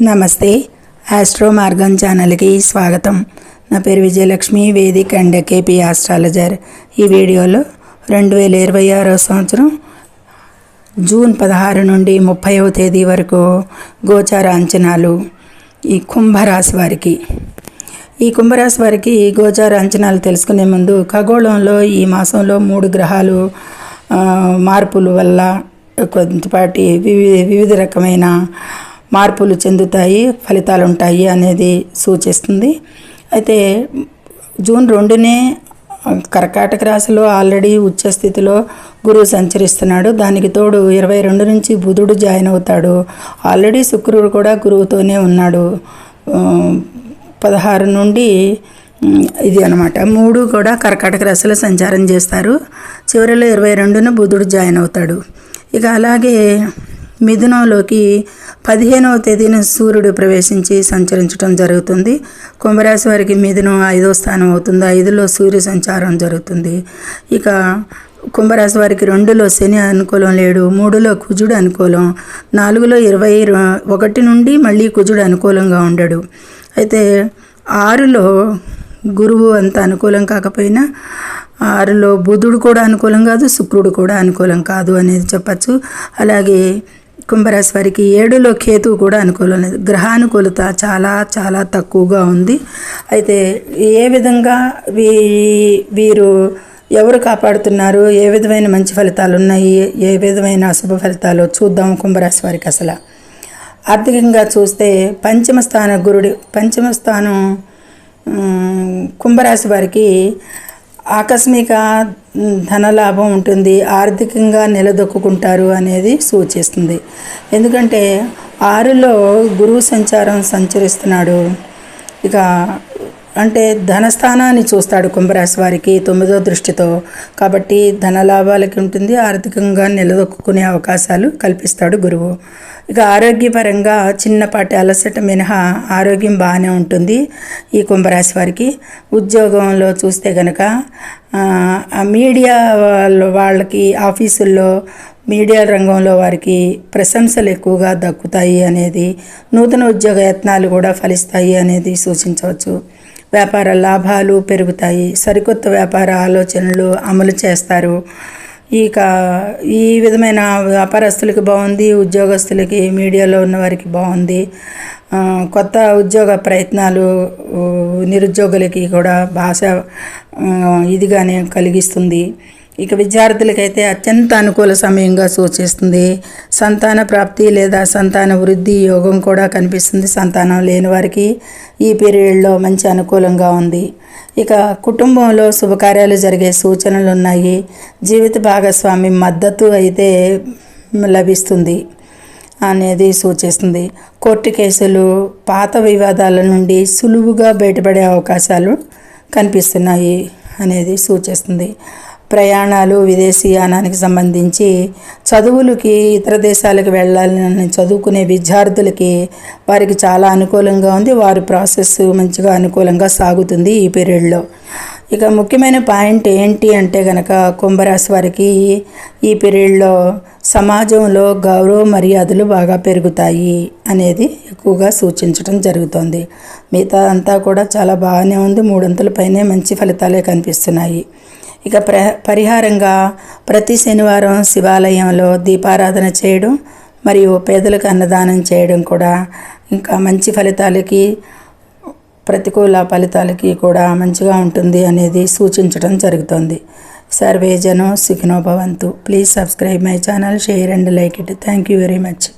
నమస్తే ఆస్ట్రో మార్గం ఛానల్కి స్వాగతం. నా పేరు Vijayalakshmi, Vedic and KP astrologer. ఈ వీడియోలో 2026 సంవత్సరం జూన్ 16 నుండి 30వ తేదీ వరకు గోచార అంచనాలు ఈ కుంభరాశి వారికి గోచార అంచనాలు తెలుసుకునే ముందు ఖగోళంలో ఈ మాసంలో 3 గ్రహాలు మార్పుల వల్ల కొంతపాటి వివిధ రకమైన మార్పులు చెందుతాయి, ఫలితాలు ఉంటాయి అనేది సూచిస్తుంది. అయితే జూన్ 2నే కర్కాటక రాశిలో ఆల్రెడీ ఉచ్చ స్థితిలో గురువు సంచరిస్తున్నాడు. దానికి తోడు 22 నుంచి బుధుడు జాయిన్ అవుతాడు. ఆల్రెడీ శుక్రుడు కూడా గురువుతోనే ఉన్నాడు. 16 నుండి ఇది అనమాట 3 కూడా కర్కాటక రాశిలో సంచారం చేస్తారు. చివరిలో 22న బుధుడు జాయిన్ అవుతాడు. ఇక అలాగే మిథునంలోకి 15వ తేదీన సూర్యుడు ప్రవేశించి సంచరించడం జరుగుతుంది. కుంభరాశి వారికి మిథునం 5వ స్థానం అవుతుంది. 5లో సూర్య సంచారం జరుగుతుంది. ఇక కుంభరాశి వారికి 2లో శని అనుకూలం లేడు, 3లో కుజుడు అనుకూలం, 4లో 21 నుండి మళ్ళీ కుజుడు అనుకూలంగా ఉండడు. అయితే 6లో గురువు అంత అనుకూలం కాకపోయినా 6లో బుధుడు కూడా అనుకూలం కాదు, శుక్రుడు కూడా అనుకూలం కాదు అనేది చెప్పచ్చు. అలాగే కుంభరాశి వారికి 7లో కేతువు కూడా అనుకూలం లేదు. గ్రహానుకూలత చాలా చాలా తక్కువగా ఉంది. అయితే ఏ విధంగా వీరు ఎవరు కాపాడుతున్నారు, ఏ విధమైన మంచి ఫలితాలు ఉన్నాయి, ఏ విధమైన అశుభ ఫలితాలు చూద్దాం. కుంభరాశి వారికి అసలు ఆర్థికంగా చూస్తే పంచమ స్థానం కుంభరాశి వారికి ఆకస్మిక ధనలాభం ఉంటుంది, ఆర్థికంగా నిలదొక్కుంటారు అనేది సూచిస్తుంది. ఎందుకంటే 6లో గురువు సంచరిస్తున్నాడు. ఇక అంటే ధనస్థానాన్ని చూస్తాడు కుంభరాశి వారికి 9వ దృష్టితో. కాబట్టి ధనలాభాలకి ఉంటుంది, ఆర్థికంగా నిలదొక్కునే అవకాశాలు కల్పిస్తాడు గురువు. ఇక ఆరోగ్యపరంగా చిన్నపాటి అలసట మినహా ఆరోగ్యం బాగానే ఉంటుంది ఈ కుంభరాశి వారికి. ఉద్యోగంలో చూస్తే కనుక మీడియా వాళ్ళకి ఆఫీసుల్లో మీడియా రంగంలో వారికి ప్రశంసలు ఎక్కువగా దక్కుతాయి అనేది, నూతన ఉద్యోగ యత్నాలు కూడా ఫలిస్తాయి అనేది సూచించవచ్చు. వ్యాపార లాభాలు పెరుగుతాయి, సరికొత్త వ్యాపార ఆలోచనలు అమలు చేస్తారు. ఇక ఈ విధమైన వ్యాపారస్తులకి బాగుంది, ఉద్యోగస్తులకి మీడియాలో ఉన్న వారికి బాగుంది. కొత్త ఉద్యోగ ప్రయత్నాలు నిరుద్యోగులకి కూడా భాష ఇదిగానే కలిగిస్తుంది. ఇక విద్యార్థులకైతే అత్యంత అనుకూల సమయంగా సూచిస్తుంది. సంతాన ప్రాప్తి లేదా సంతాన వృద్ధి యోగం కూడా కనిపిస్తుంది. సంతానం లేని వారికి ఈ పీరియడ్లో మంచి అనుకూలంగా ఉంది. ఇక కుటుంబంలో శుభకార్యాలు జరిగే సూచనలు ఉన్నాయి. జీవిత భాగస్వామి మద్దతు అయితే లభిస్తుంది అనేది సూచిస్తుంది. కోర్టు కేసులు, పాత వివాదాల నుండి సులువుగా బయటపడే అవకాశాలు కనిపిస్తున్నాయి అనేది సూచిస్తుంది. ప్రయాణాలు, విదేశీయానానికి సంబంధించి చదువులకి ఇతర దేశాలకు వెళ్ళాలని చదువుకునే విద్యార్థులకి వారికి చాలా అనుకూలంగా ఉంది. వారి ప్రాసెస్ మంచిగా అనుకూలంగా సాగుతుంది ఈ పీరియడ్లో. ఇక ముఖ్యమైన పాయింట్ ఏంటి అంటే కనుక కుంభరాశి వారికి ఈ పీరియడ్లో సమాజంలో గౌరవ మర్యాదలు బాగా పెరుగుతాయి అనేది ఎక్కువగా సూచించడం జరుగుతుంది. మిగతా అంతా కూడా చాలా బాగానే ఉంది. 3 అంతల పైనే మంచి ఫలితాలే కనిపిస్తున్నాయి. ఇక పరిహారంగా ప్రతి శనివారం శివాలయంలో దీపారాధన చేయడం మరియు పేదలకు అన్నదానం చేయడం కూడా ఇంకా మంచి ఫలితాలకి, ప్రతికూల ఫలితాలకి కూడా మంచిగా ఉంటుంది అనేది సూచించడం జరుగుతుంది. సర్వే జనం సుఖినో భవంతు. Please subscribe my channel, share and like it. Thank you very much.